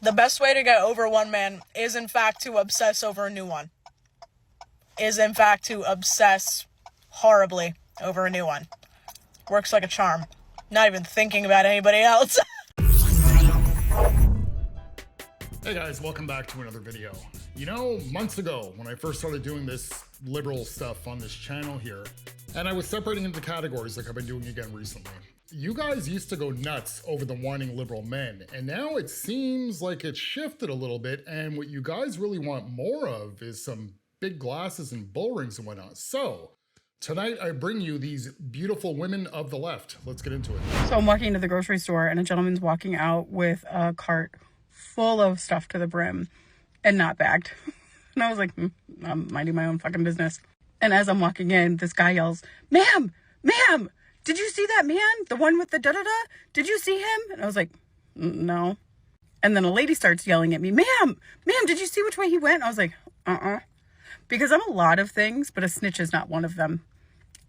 The best way to get over one man is, in fact, to obsess over a new one. Is, in fact, to obsess horribly over a new one. Works like a charm. Not even thinking about anybody else. Hey guys, welcome back to another video. You know, months ago, when I first started doing this liberal stuff on this channel here, and I was separating into categories like I've been doing again recently, you guys used to go nuts over the whining liberal men, and now it seems like it's shifted a little bit, and what you guys really want more of is some big glasses and bull rings and whatnot. So, tonight I bring you these beautiful women of the left. Let's get into it. So I'm walking into the grocery store, and a gentleman's walking out with a cart full of stuff to the brim and not bagged. And I was like, I'm minding my own fucking business. And as I'm walking in, this guy yells, ma'am, did you see that man? The one with the da-da-da? Did you see him? And I was like, no. And then a lady starts yelling at me, ma'am, did you see which way he went? And I was like, Because I'm a lot of things, but a snitch is not one of them.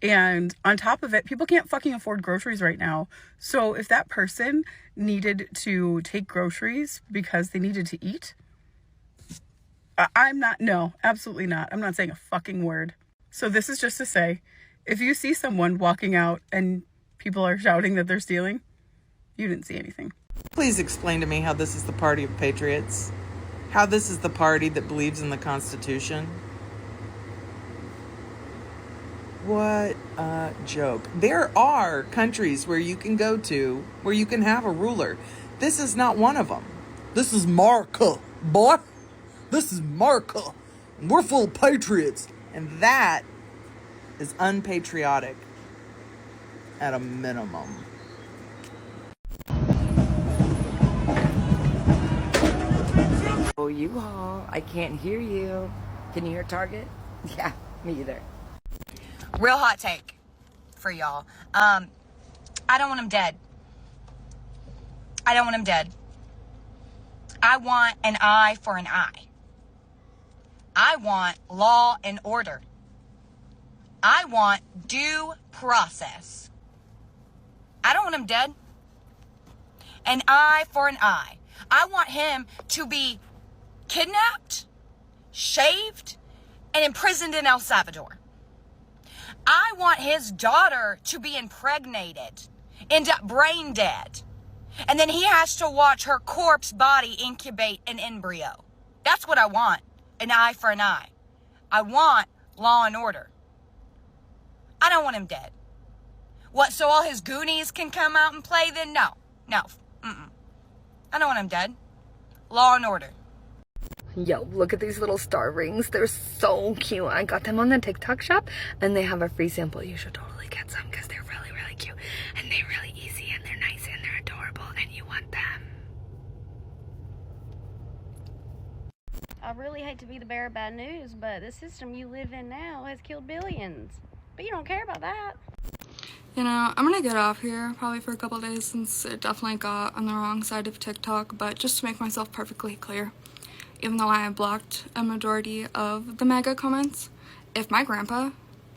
And on top of it, people can't fucking afford groceries right now. So if that person needed to take groceries because they needed to eat, no, absolutely not. I'm not saying a fucking word. So this is just to say, if you see someone walking out and people are shouting that they're stealing, you didn't see anything. Please explain to me how this is the party of patriots, how this is the party that believes in the Constitution. What a joke. There are countries where you can go to where you can have a ruler. This is not one of them. This is America, boy. This is America. We're full of patriots. And that is unpatriotic at a minimum. Oh, U-Haul, I can't hear you. Can you hear Target? Yeah, me either. Real hot take for y'all. I don't want him dead. I don't want him dead. I want an eye for an eye. I want law and order. I want due process. I don't want him dead. An eye for an eye. I want him to be kidnapped, shaved, and imprisoned in El Salvador. I want his daughter to be impregnated, end up brain dead, and then he has to watch her corpse body incubate an embryo. That's what I want, an eye for an eye. I want law and order. I don't want him dead. What, so all his Goonies can come out and play then? No. I don't want him dead. Law and order. Yo, look at these little star rings. They're so cute. I got them on the TikTok shop, and they have a free sample. You should totally get some because they're really, really cute. And they're really easy, and they're nice, and they're adorable, and you want them. I really hate to be the bearer of bad news, but the system you live in now has killed billions. But you don't care about that. You know, I'm gonna get off here probably for a couple of days since it definitely got on the wrong side of TikTok, but just to make myself perfectly clear, even though I have blocked a majority of the MAGA comments, if my grandpa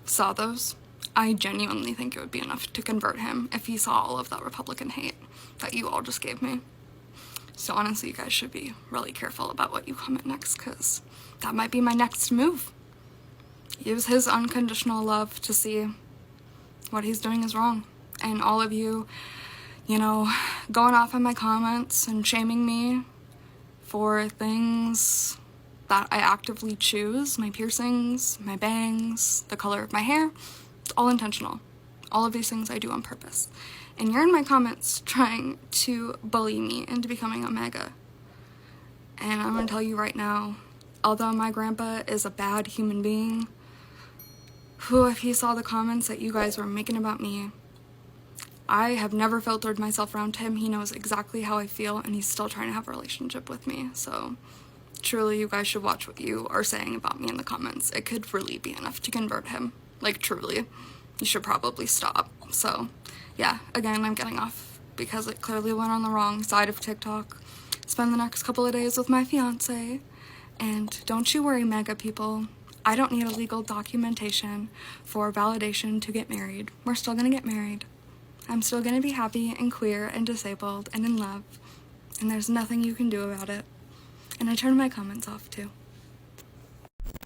saw those, I genuinely think it would be enough to convert him if he saw all of that Republican hate that you all just gave me. So honestly, you guys should be really careful about what you comment next, because that might be my next move. Use his unconditional love to see what he's doing is wrong. And all of you, you know, going off on my comments and shaming me for things that I actively choose, my piercings, my bangs, the color of my hair, it's all intentional. All of these things I do on purpose. And you're in my comments trying to bully me into becoming a MAGA. And I'm gonna tell you right now, although my grandpa is a bad human being, who, if he saw the comments that you guys were making about me, I have never filtered myself around him. He knows exactly how I feel, and he's still trying to have a relationship with me. So truly, you guys should watch what you are saying about me in the comments. It could really be enough to convert him. Like, truly. You should probably stop. So yeah, again, I'm getting off because it clearly went on the wrong side of TikTok. Spend the next couple of days with my fiance, and don't you worry, MAGA people. I don't need a legal documentation for validation to get married. We're still gonna get married. I'm still gonna be happy and queer and disabled and in love. and there's nothing you can do about it. And I turned my comments off too.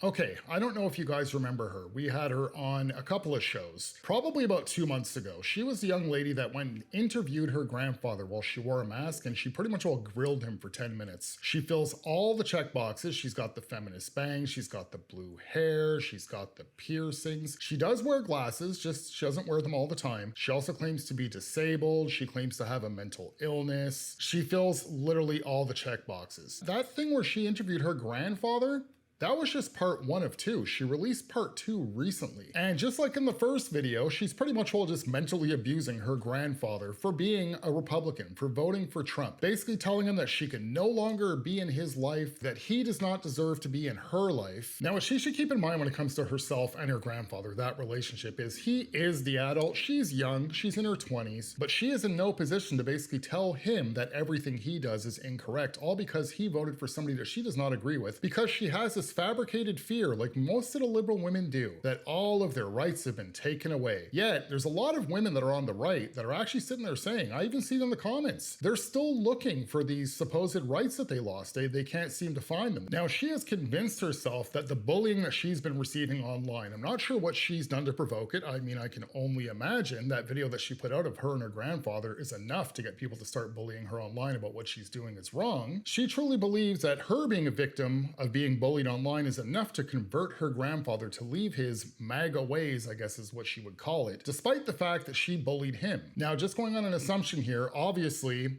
Okay, I don't know if you guys remember her. We had her on a couple of shows, probably about 2 months ago. She was the young lady that went and interviewed her grandfather while she wore a mask, and she pretty much all grilled him for 10 minutes. She fills all the check boxes. She's got the feminist bangs, she's got the blue hair, she's got the piercings. She does wear glasses, just she doesn't wear them all the time. She also claims to be disabled. She claims to have a mental illness. She fills literally all the check boxes. That thing where she interviewed her grandfather, that was just part 1 of 2. She released part 2 recently. And just like in the first video, she's pretty much all just mentally abusing her grandfather for being a Republican, for voting for Trump. Basically telling him that she can no longer be in his life, that he does not deserve to be in her life. Now, what she should keep in mind when it comes to herself and her grandfather, that relationship is he is the adult, she's young, she's in her 20s, but she is in no position to basically tell him that everything he does is incorrect, all because he voted for somebody that she does not agree with, because she has this fabricated fear, like most of the liberal women do, that all of their rights have been taken away. Yet, there's a lot of women that are on the right that are actually sitting there saying, I even see it in the comments, they're still looking for these supposed rights that they lost. They can't seem to find them. Now, she has convinced herself that the bullying that she's been receiving online, I'm not sure what she's done to provoke it. I mean, I can only imagine that video that she put out of her and her grandfather is enough to get people to start bullying her online about what she's doing is wrong. She truly believes that her being a victim of being bullied online is enough to convert her grandfather to leave his MAGA ways, I guess is what she would call it, despite the fact that she bullied him. Now, just going on an assumption here, obviously,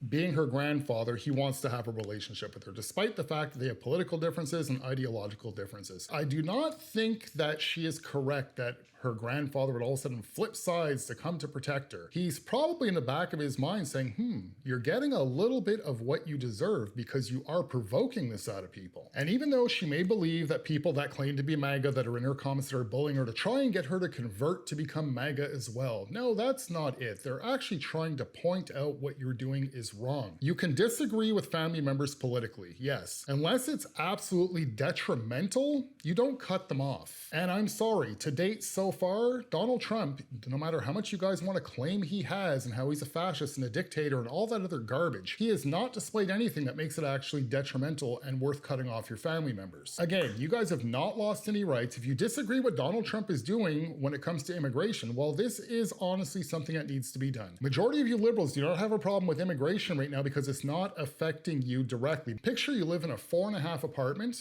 being her grandfather, he wants to have a relationship with her, despite the fact that they have political differences and ideological differences. I do not think that she is correct that her grandfather would all of a sudden flip sides to come to protect her. He's probably in the back of his mind saying, you're getting a little bit of what you deserve because you are provoking this out of people. And even though she may believe that people that claim to be MAGA that are in her comments that are bullying her to try and get her to convert to become MAGA as well, no, that's not it. They're actually trying to point out what you're doing is wrong. You can disagree with family members politically, yes. Unless it's absolutely detrimental, you don't cut them off. And I'm sorry, to date so far, Donald Trump, no matter how much you guys want to claim he has and how he's a fascist and a dictator and all that other garbage, he has not displayed anything that makes it actually detrimental and worth cutting off your family members. Again, you guys have not lost any rights. If you disagree what Donald Trump is doing when it comes to immigration, well, this is honestly something that needs to be done. Majority of you liberals do not have a problem with immigration right now because it's not affecting you directly. Picture you live in a 4.5 apartment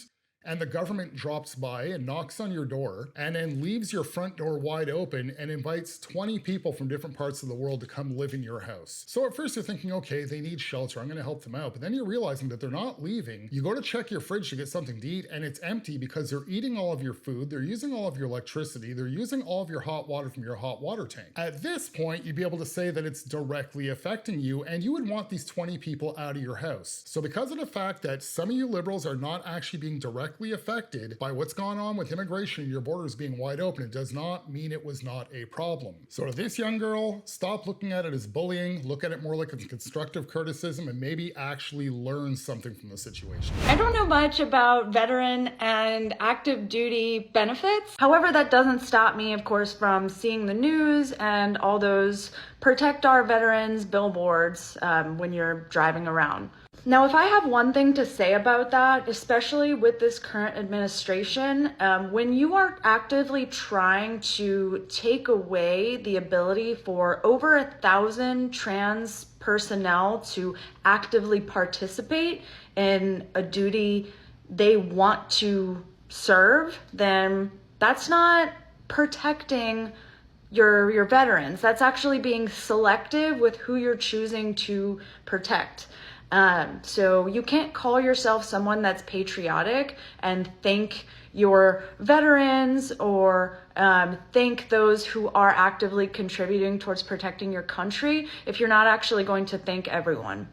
and the government drops by and knocks on your door and then leaves your front door wide open and invites 20 people from different parts of the world to come live in your house. So at first you're thinking, okay, they need shelter, I'm gonna help them out. But then you're realizing that they're not leaving. You go to check your fridge to get something to eat and it's empty because they're eating all of your food, they're using all of your electricity, they're using all of your hot water from your hot water tank. At this point, you'd be able to say that it's directly affecting you and you would want these 20 people out of your house. So because of the fact that some of you liberals are not actually being directly affected by what's gone on with immigration and your borders being wide open, it does not mean it was not a problem. So to this young girl, stop looking at it as bullying, look at it more like a constructive criticism and maybe actually learn something from the situation. I don't know much about veteran and active duty benefits. However, that doesn't stop me, of course, from seeing the news and all those protect our veterans billboards when you're driving around. Now, if I have one thing to say about that, especially with this current administration, when you are actively trying to take away the ability for over 1,000 trans personnel to actively participate in a duty they want to serve, then that's not protecting your veterans. That's actually being selective with who you're choosing to protect. So you can't call yourself someone that's patriotic and think your veterans or think those who are actively contributing towards protecting your country if you're not actually going to thank everyone.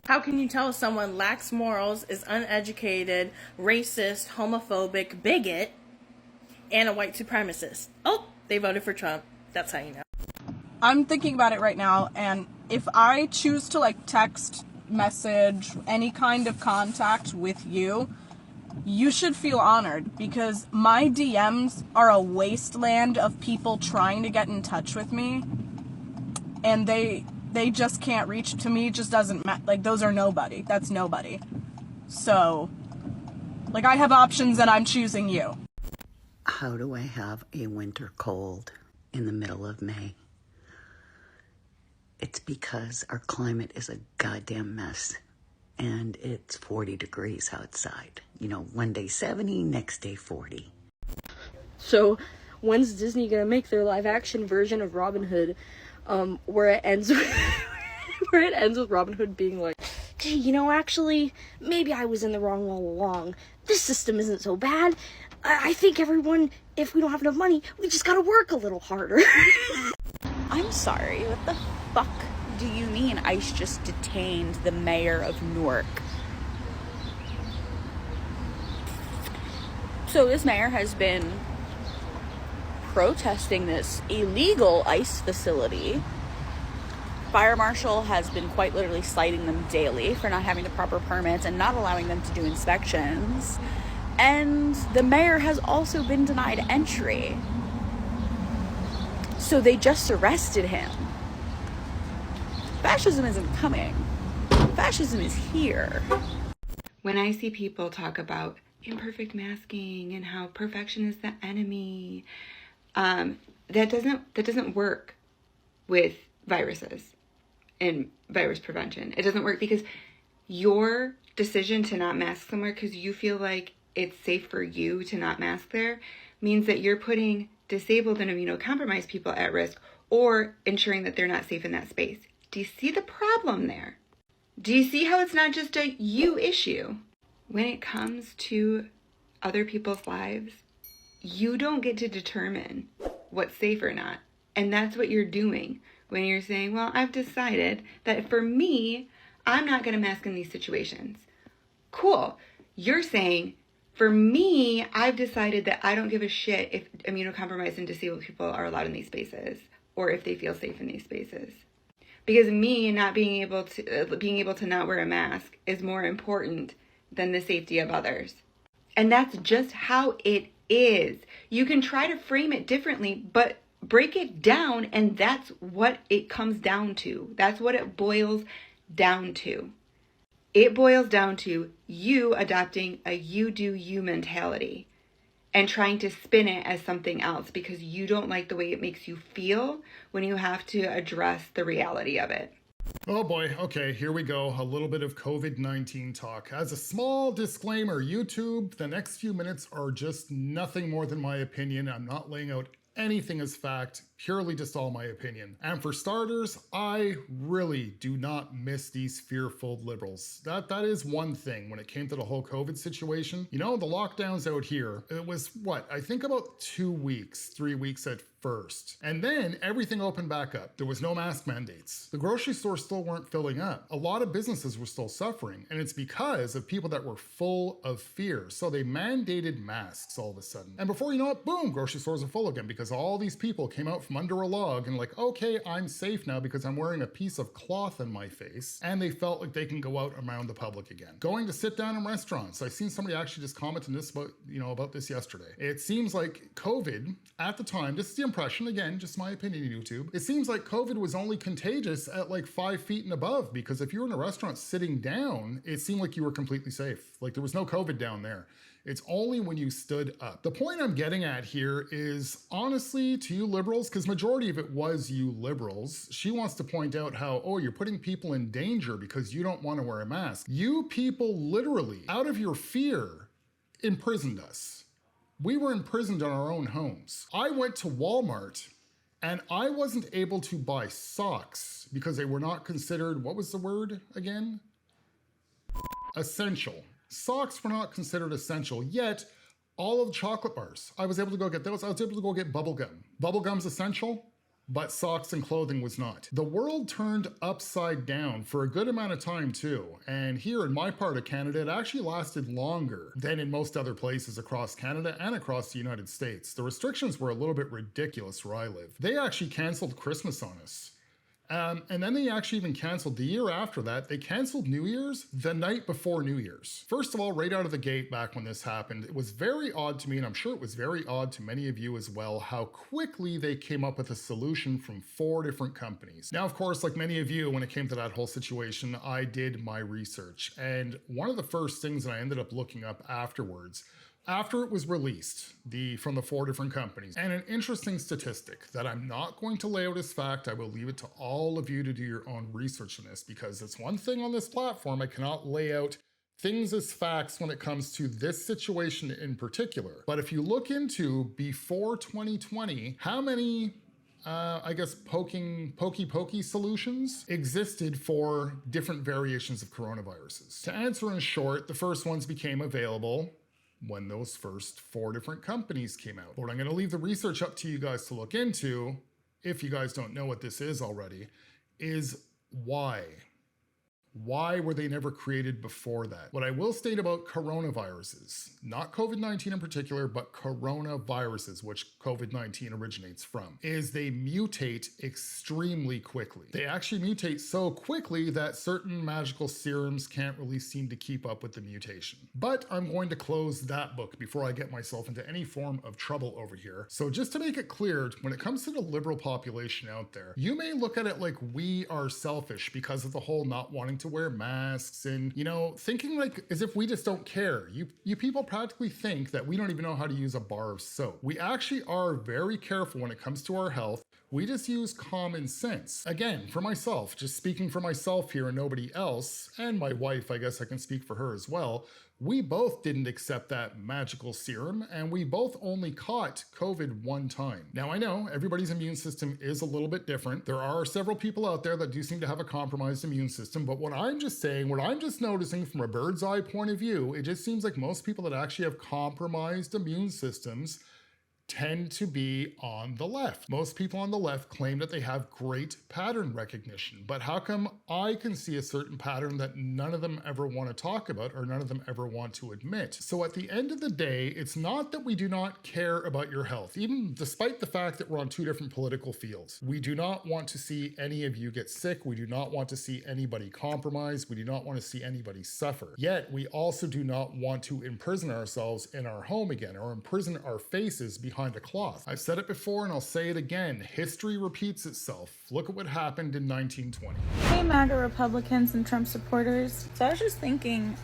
How can you tell someone lacks morals, is uneducated, racist, homophobic, bigot, and a white supremacist? Oh, they voted for Trump. That's how you know. I'm thinking about it right now, and if I choose to text, message, any kind of contact with you, you should feel honored because my DMs are a wasteland of people trying to get in touch with me, and they they just can't reach, to me, just doesn't matter. Like, those are nobody. That's nobody. So, like, I have options and I'm choosing you. How do I have a winter cold in the middle of May? It's because our climate is a goddamn mess. And it's 40 degrees outside. You know, one day 70, next day 40. So, when's Disney gonna make their live-action version of Robin Hood, where it ends with Robin Hood being like, "Hey, you know, actually, maybe I was in the wrong all along. This system isn't so bad. I think everyone, if we don't have enough money, we just gotta work a little harder." I'm sorry, what the fuck do you mean ICE just detained the mayor of Newark? So this mayor has been protesting this illegal ICE facility. Fire marshal has been quite literally citing them daily for not having the proper permits and not allowing them to do inspections. And the mayor has also been denied entry. So they just arrested him. Fascism isn't coming. Fascism is here. When I see people talk about imperfect masking and how perfection is the enemy, that doesn't work with viruses and virus prevention. It doesn't work because your decision to not mask somewhere because you feel like it's safe for you to not mask there means that you're putting disabled and immunocompromised people at risk or ensuring that they're not safe in that space. Do you see the problem there? Do you see how it's not just a you issue? When it comes to other people's lives, you don't get to determine what's safe or not. And that's what you're doing when you're saying, well, I've decided that for me, I'm not going to mask in these situations. Cool. You're saying, for me, I've decided that I don't give a shit if immunocompromised and disabled people are allowed in these spaces or if they feel safe in these spaces. Because me not being able to not wear a mask is more important than the safety of others. And that's just how it is. You can try to frame it differently, but break it down, and that's what it comes down to. That's what it boils down to. It boils down to you adopting a you do you mentality and trying to spin it as something else because you don't like the way it makes you feel when you have to address the reality of it. Oh boy, okay, here we go. A little bit of COVID-19 talk. As a small disclaimer, YouTube, the next few minutes are just nothing more than my opinion. I'm not laying out anything as fact, purely just all my opinion. And for starters, I really do not miss these fearful liberals. That is one thing when it came to the whole COVID situation. You know, the lockdowns out here, it was what, I think about 2 weeks, 3 weeks at first. And then everything opened back up. There was no mask mandates. The grocery stores still weren't filling up. A lot of businesses were still suffering, and it's because of people that were full of fear. So they mandated masks all of a sudden. And before you know it, boom, grocery stores are full again because all these people came out from under a log and like, okay, I'm safe now because I'm wearing a piece of cloth on my face. And they felt like they can go out around the public again. Going to sit down in restaurants. I've seen somebody actually just comment on this about this yesterday. It seems like COVID at the time, this is the impression, again, just my opinion, YouTube. It seems like COVID was only contagious at like 5 feet and above because if you were in a restaurant sitting down, it seemed like you were completely safe. Like there was no COVID down there. It's only when you stood up. The point I'm getting at here is honestly to you liberals, because majority of it was you liberals, she wants to point out how, oh, you're putting people in danger because you don't want to wear a mask. You people literally, out of your fear, imprisoned us. We were imprisoned in our own homes. I went to Walmart and I wasn't able to buy socks because they were not considered, what was the word again? Essential. Socks were not considered essential, yet all of the chocolate bars, I was able to go get those. I was able to go get bubble gum. Bubble gum's essential, but socks and clothing was not. The world turned upside down for a good amount of time too. And here in my part of Canada, it actually lasted longer than in most other places across Canada and across the United States. The restrictions were a little bit ridiculous where I live. They actually canceled Christmas on us. And then they actually even canceled the year after that. They canceled New Year's the night before New Year's. First of all, right out of the gate back when this happened, it was very odd to me, and I'm sure it was very odd to many of you as well, how quickly they came up with a solution from 4 different companies. Now, of course, like many of you, when it came to that whole situation, I did my research. And one of the first things that I ended up looking up afterwards, after it was released, from the 4 different companies, and an interesting statistic that I'm not going to lay out as fact, I will leave it to all of you to do your own research on this, because it's one thing on this platform, I cannot lay out things as facts when it comes to this situation in particular. But if you look into before 2020, how many I guess pokey solutions existed for different variations of coronaviruses? To answer in short, the first ones became available when those first 4 different companies came out. But I'm going to leave the research up to you guys to look into, if you guys don't know what this is already, is why. Why were they never created before that? What I will state about coronaviruses, not COVID-19 in particular, but coronaviruses, which COVID-19 originates from, is they mutate extremely quickly. They actually mutate so quickly that certain magical serums can't really seem to keep up with the mutation. But I'm going to close that book before I get myself into any form of trouble over here. So just to make it clear, when it comes to the liberal population out there, you may look at it like we are selfish because of the whole not wanting to wear masks and, you know, thinking like as if we just don't care. You people practically think that we don't even know how to use a bar of soap. We actually are very careful when it comes to our health. We just use common sense. Again, for myself, just speaking for myself here and nobody else, and my wife, I guess I can speak for her as well, we both didn't accept that magical serum, and we both only caught COVID 1 time. Now, I know everybody's immune system is a little bit different. There are several people out there that do seem to have a compromised immune system, but what I'm just saying, what I'm just noticing from a bird's eye point of view, it just seems like most people that actually have compromised immune systems tend to be on the left. Most people on the left claim that they have great pattern recognition, but how come I can see a certain pattern that none of them ever want to talk about or none of them ever want to admit? So at the end of the day, it's not that we do not care about your health, even despite the fact that we're on 2 different political fields. We do not want to see any of you get sick. We do not want to see anybody compromised. We do not want to see anybody suffer. Yet we also do not want to imprison ourselves in our home again or imprison our faces behind a cloth. I've said it before and I'll say it again. History repeats itself. Look at what happened in 1920. Hey MAGA Republicans and Trump supporters. So I was just thinking,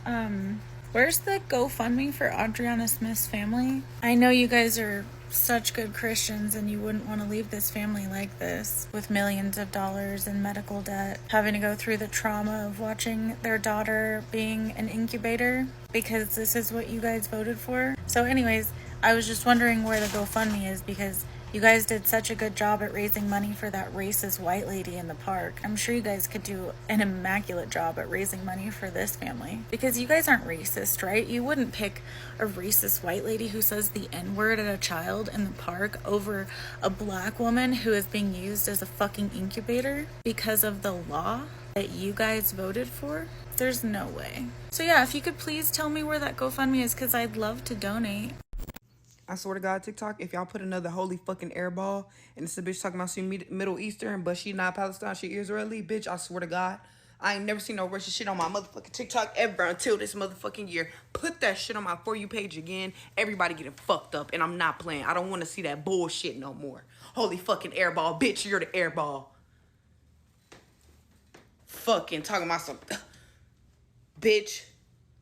where's the GoFundMe for Adriana Smith's family? I know you guys are such good Christians and you wouldn't want to leave this family like this with millions of dollars in medical debt, having to go through the trauma of watching their daughter being an incubator because this is what you guys voted for. So anyways, I was just wondering where the GoFundMe is because you guys did such a good job at raising money for that racist white lady in the park. I'm sure you guys could do an immaculate job at raising money for this family. Because you guys aren't racist, right? You wouldn't pick a racist white lady who says the N-word at a child in the park over a black woman who is being used as a fucking incubator because of the law that you guys voted for. There's no way. So yeah, if you could please tell me where that GoFundMe is because I'd love to donate. I swear to God, TikTok, if y'all put another holy fucking airball and it's a bitch talking about she Middle Eastern, but she not Palestine, she Israeli, bitch, I swear to God, I ain't never seen no Russian shit on my motherfucking TikTok ever until this motherfucking year. Put that shit on my For You page again. Everybody getting fucked up, and I'm not playing. I don't want to see that bullshit no more. Holy fucking airball, bitch, you're the airball. Fucking talking about some... bitch.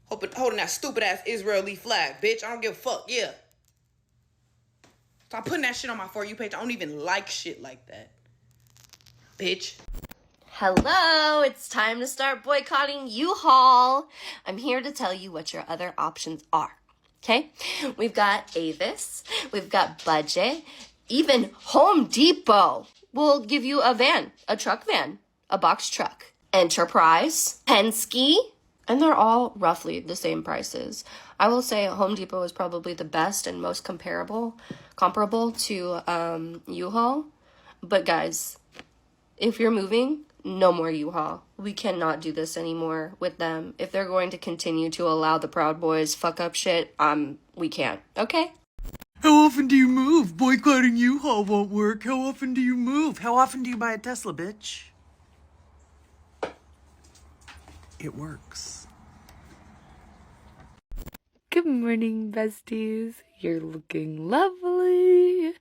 Holding that stupid ass Israeli flag, bitch. I don't give a fuck, yeah. Stop putting that shit on my For You page. I don't even like shit like that. Bitch. Hello, it's time to start boycotting U-Haul. I'm here to tell you what your other options are, okay? We've got Avis, we've got Budget, even Home Depot will give you a van, a truck van, a box truck. Enterprise, Penske, and they're all roughly the same prices. I will say Home Depot is probably the best and most comparable to U-Haul. But guys, if you're moving, no more U-Haul. We cannot do this anymore with them. If they're going to continue to allow the Proud Boys fuck up shit, we can't, okay? How often do you move? Boycotting U-Haul won't work. How often do you move? How often do you buy a Tesla, bitch? it works. Good morning, besties. You're looking lovely.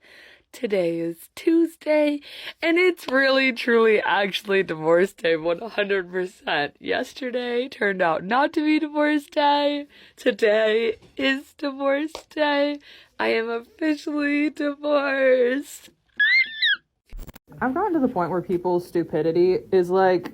Today is Tuesday, and it's really, truly, actually Divorce Day 100%. Yesterday turned out not to be Divorce Day. Today is Divorce Day. I am officially divorced. I've gotten to the point where people's stupidity is like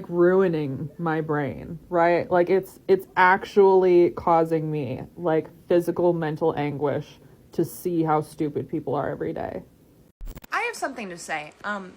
ruining my brain, right? Like it's actually causing me like physical mental anguish to see how stupid people are every day. I have something to say.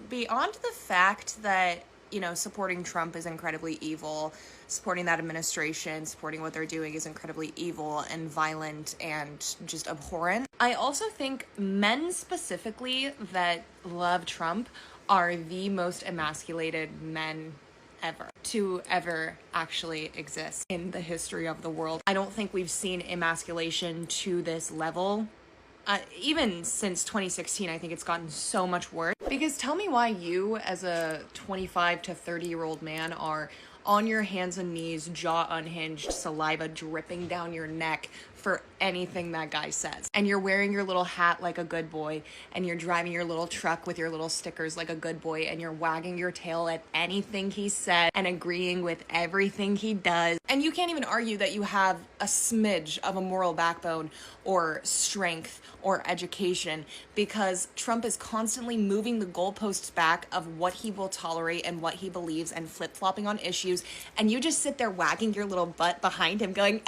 Beyond the fact that, you know, supporting Trump is incredibly evil, supporting that administration, supporting what they're doing is incredibly evil and violent and just abhorrent. I also think men specifically that love Trump are the most emasculated men ever to ever actually exist in the history of the world. I don't think we've seen emasculation to this level. Even since 2016, I think it's gotten so much worse. Because tell me why you, as a 25 to 30-year-old man, are on your hands and knees, jaw unhinged, saliva dripping down your neck for anything that guy says. And you're wearing your little hat like a good boy, and you're driving your little truck with your little stickers like a good boy, and you're wagging your tail at anything he said and agreeing with everything he does. And you can't even argue that you have a smidge of a moral backbone or strength or education, because Trump is constantly moving the goalposts back of what he will tolerate and what he believes and flip-flopping on issues, and you just sit there wagging your little butt behind him going,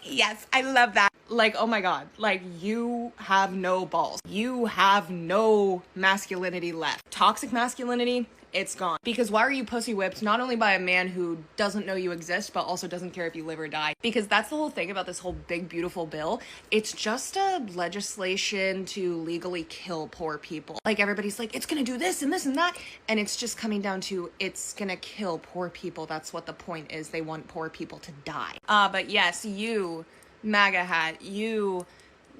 yes, I love that. Like, oh my God, like you have no balls. You have no masculinity left. Toxic masculinity, it's gone. Because why are you pussy whipped not only by a man who doesn't know you exist, but also doesn't care if you live or die? Because that's the whole thing about this whole big, beautiful bill. It's just a legislation to legally kill poor people. Like everybody's like, it's gonna do this and this and that. And it's just coming down to, it's gonna kill poor people. That's what the point is. They want poor people to die. But yes, you, MAGA hat, you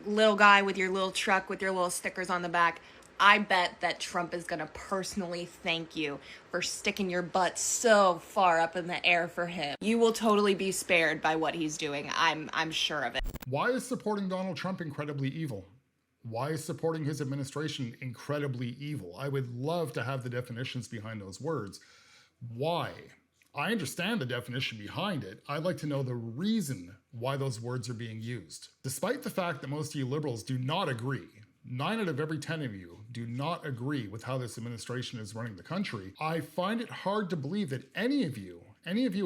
little guy with your little truck with your little stickers on the back, I bet that Trump is gonna personally thank you for sticking your butt so far up in the air for him. You will totally be spared by what he's doing. I'm sure of it. Why is supporting Donald Trump incredibly evil? Why is supporting his administration incredibly evil? I would love to have the definitions behind those words. Why? I understand the definition behind it. I'd like to know the reason why those words are being used. Despite the fact that most of you liberals do not agree, 9 out of every 10 of you do not agree with how this administration is running the country, I find it hard to believe that any of you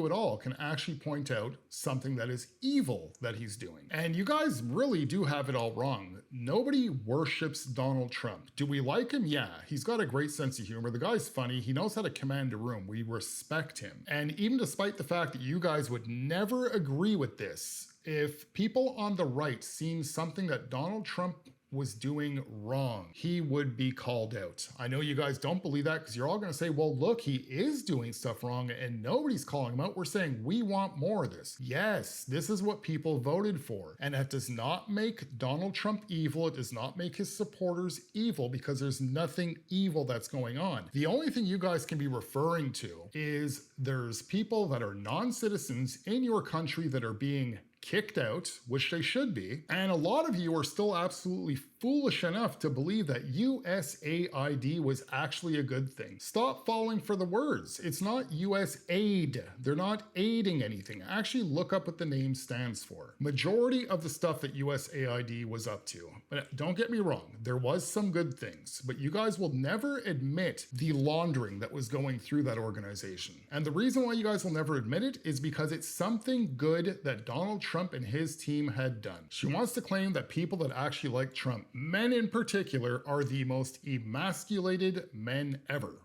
at all, can actually point out something that is evil that he's doing. And you guys really do have it all wrong. Nobody worships Donald Trump. Do we like him? Yeah, he's got a great sense of humor. The guy's funny. He knows how to command a room. We respect him. And even despite the fact that you guys would never agree with this, if people on the right seen something that Donald Trump was doing wrong, he would be called out. I know you guys don't believe that because you're all going to say, well, look, he is doing stuff wrong and nobody's calling him out. We're saying we want more of this. Yes, this is what people voted for. And that does not make Donald Trump evil. It does not make his supporters evil, because there's nothing evil that's going on. The only thing you guys can be referring to is there's people that are non-citizens in your country that are being kicked out, which they should be, and a lot of you are still absolutely foolish enough to believe that USAID was actually a good thing. Stop falling for the words. It's not USAID. They're not aiding anything. Actually look up what the name stands for. Majority of the stuff that USAID was up to, but don't get me wrong, there was some good things, but you guys will never admit the laundering that was going through that organization. And the reason why you guys will never admit it is because it's something good that Donald Trump and his team had done. She wants to claim that people that actually like Trump, men in particular, are the most emasculated men ever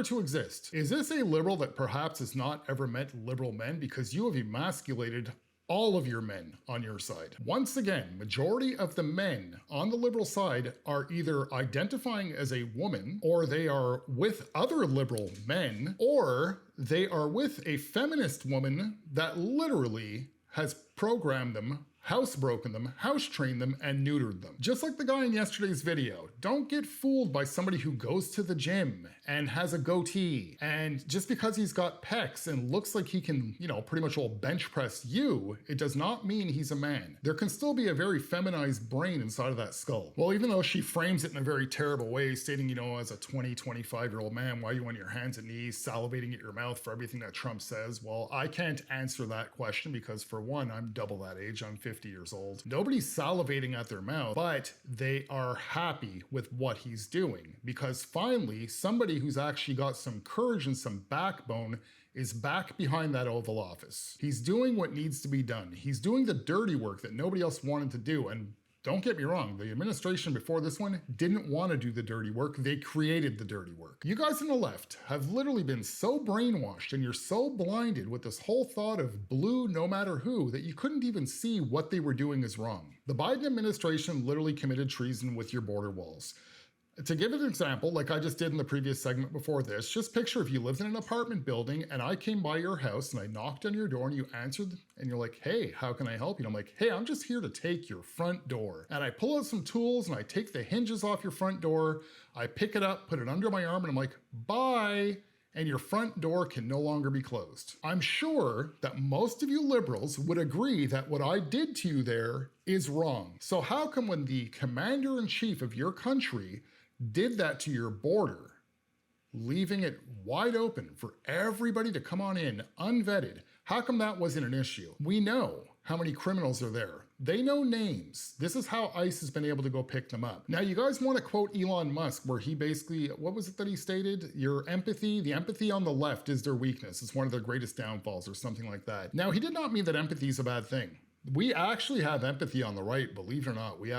to exist. Is this a liberal that perhaps has not ever met liberal men, because you have emasculated all of your men on your side? Once again, majority of the men on the liberal side are either identifying as a woman, or they are with other liberal men, or they are with a feminist woman that literally has programmed them housebroken them, house-trained them, and neutered them. Just like the guy in yesterday's video, don't get fooled by somebody who goes to the gym and has a goatee, and just because he's got pecs and looks like he can, you know, pretty much all bench press you, it does not mean he's a man. There can still be a very feminized brain inside of that skull. Well, even though she frames it in a very terrible way, stating, you know, as a 20, 25-year-old man, why are you on your hands and knees, salivating at your mouth for everything that Trump says? Well, I can't answer that question because, for one, I'm double that age. I'm 50 years old. Nobody's salivating at their mouth, but they are happy with what he's doing because finally, somebody who's actually got some courage and some backbone is back behind that Oval Office. He's doing what needs to be done. He's doing the dirty work that nobody else wanted to do. And don't get me wrong, the administration before this one didn't want to do the dirty work. They created the dirty work. You guys on the left have literally been so brainwashed and you're so blinded with this whole thought of blue no matter who that you couldn't even see what they were doing is wrong. The Biden administration literally committed treason with your border walls. To give an example, like I just did in the previous segment before this, just picture if you lived in an apartment building and I came by your house and I knocked on your door and you answered and you're like, hey, how can I help you? And I'm like, hey, I'm just here to take your front door. And I pull out some tools and I take the hinges off your front door, I pick it up, put it under my arm, and I'm like, bye. And your front door can no longer be closed. I'm sure that most of you liberals would agree that what I did to you there is wrong. So how come when the commander-in-chief of your country did that to your border, leaving it wide open for everybody to come on in unvetted, how come that wasn't an issue? We know how many criminals are there. They know names. This is how ICE has been able to go pick them up. Now, you guys want to quote Elon Musk, where he basically, what was it that he stated? Your empathy, the empathy on the left is their weakness. It's one of their greatest downfalls or something like that. Now, he did not mean that empathy is a bad thing. We actually have empathy on the right, believe it or not. We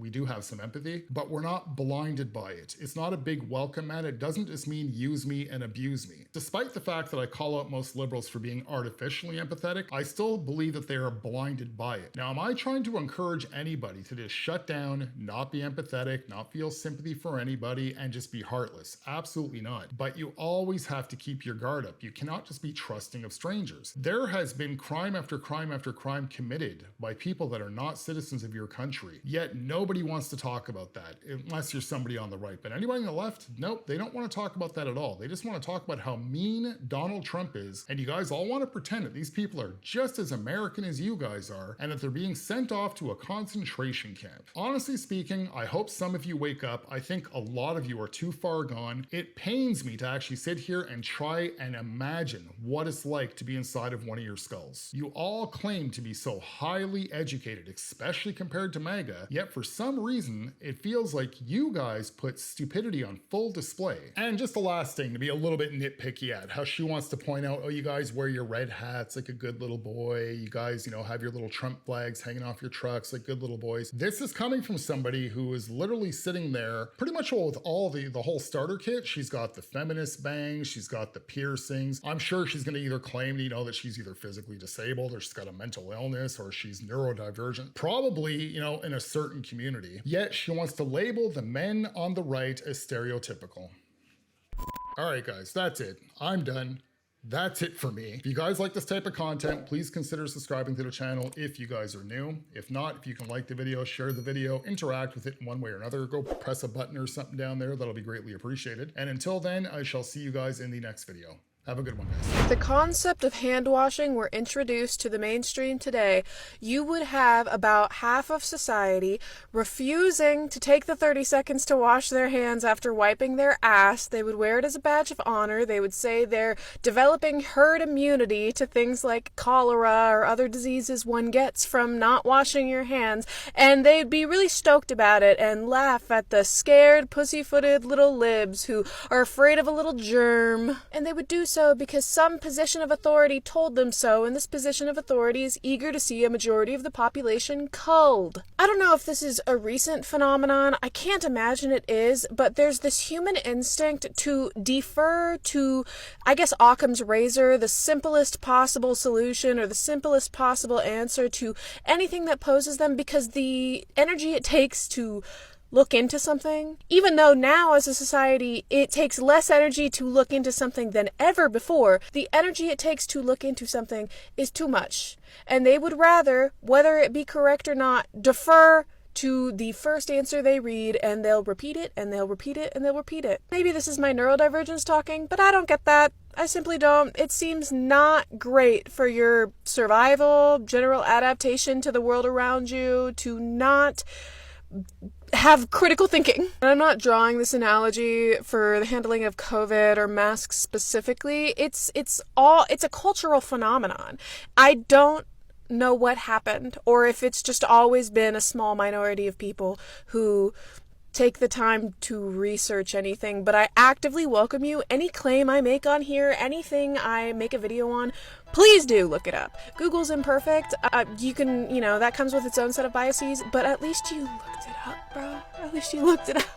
do have some empathy, but we're not blinded by it. It's not a big welcome mat. It doesn't just mean use me and abuse me. Despite the fact that I call out most liberals for being artificially empathetic, I still believe that they are blinded by it. Now, am I trying to encourage anybody to just shut down, not be empathetic, not feel sympathy for anybody, and just be heartless? Absolutely not. But you always have to keep your guard up. You cannot just be trusting of strangers. There has been crime after crime after crime committed by people that are not citizens of your country. Yet nobody wants to talk about that, unless you're somebody on the right. But anybody on the left, nope, they don't want to talk about that at all. They just want to talk about how mean Donald Trump is. And you guys all want to pretend that these people are just as American as you guys are, and that they're being sent off to a concentration camp. Honestly speaking, I hope some of you wake up. I think a lot of you are too far gone. It pains me to actually sit here and try and imagine what it's like to be inside of one of your skulls. You all claim to be so highly educated, especially compared to MAGA, yet for some reason, it feels like you guys put stupidity on full display. And just the last thing, to be a little bit nitpicky at, how she wants to point out, oh, you guys wear your red hats like a good little boy. You guys, you know, have your little Trump flags hanging off your trucks like good little boys. This is coming from somebody who is literally sitting there pretty much with all the whole starter kit. She's got the feminist bangs, she's got the piercings. I'm sure she's going to either claim, you know, that she's either physically disabled or she's got a mental illness or she's neurodivergent, probably, you know, in a certain community. Yet she wants to label the men on the right as stereotypical. All right, guys, that's it. I'm done. That's it for me. If you guys like this type of content, please consider subscribing to the channel if you guys are new. If not, if you can like the video, share the video, interact with it in one way or another, go press a button or something down there. That'll be greatly appreciated. And until then, I shall see you guys in the next video. Have a good one, guys. The concept of hand washing were introduced to the mainstream today, you would have about half of society refusing to take the 30 seconds to wash their hands after wiping their ass. They would wear it as a badge of honor. They would say they're developing herd immunity to things like cholera or other diseases one gets from not washing your hands, and they'd be really stoked about it and laugh at the scared, pussy-footed little libs who are afraid of a little germ. And they would do so because some position of authority told them so, and this position of authority is eager to see a majority of the population culled. I don't know if this is a recent phenomenon. I can't imagine it is, but there's this human instinct to defer to, I guess, Occam's razor, the simplest possible solution or the simplest possible answer to anything that poses them, because the energy it takes to look into something, even though now as a society it takes less energy to look into something than ever before, the energy it takes to look into something is too much. And they would rather, whether it be correct or not, defer to the first answer they read, and they'll repeat it, and they'll repeat it, and they'll repeat it. Maybe this is my neurodivergence talking, but I don't get that. I simply don't. It seems not great for your survival, general adaptation to the world around you, to not have critical thinking. I'm not drawing this analogy for the handling of COVID or masks specifically. It's a cultural phenomenon. I don't know what happened, or if it's just always been a small minority of people who take the time to research anything, but I actively welcome you. Any claim I make on here, anything I make a video on, please do look it up. Google's imperfect. You can, that comes with its own set of biases, but at least you looked it up, bro. At least you looked it up.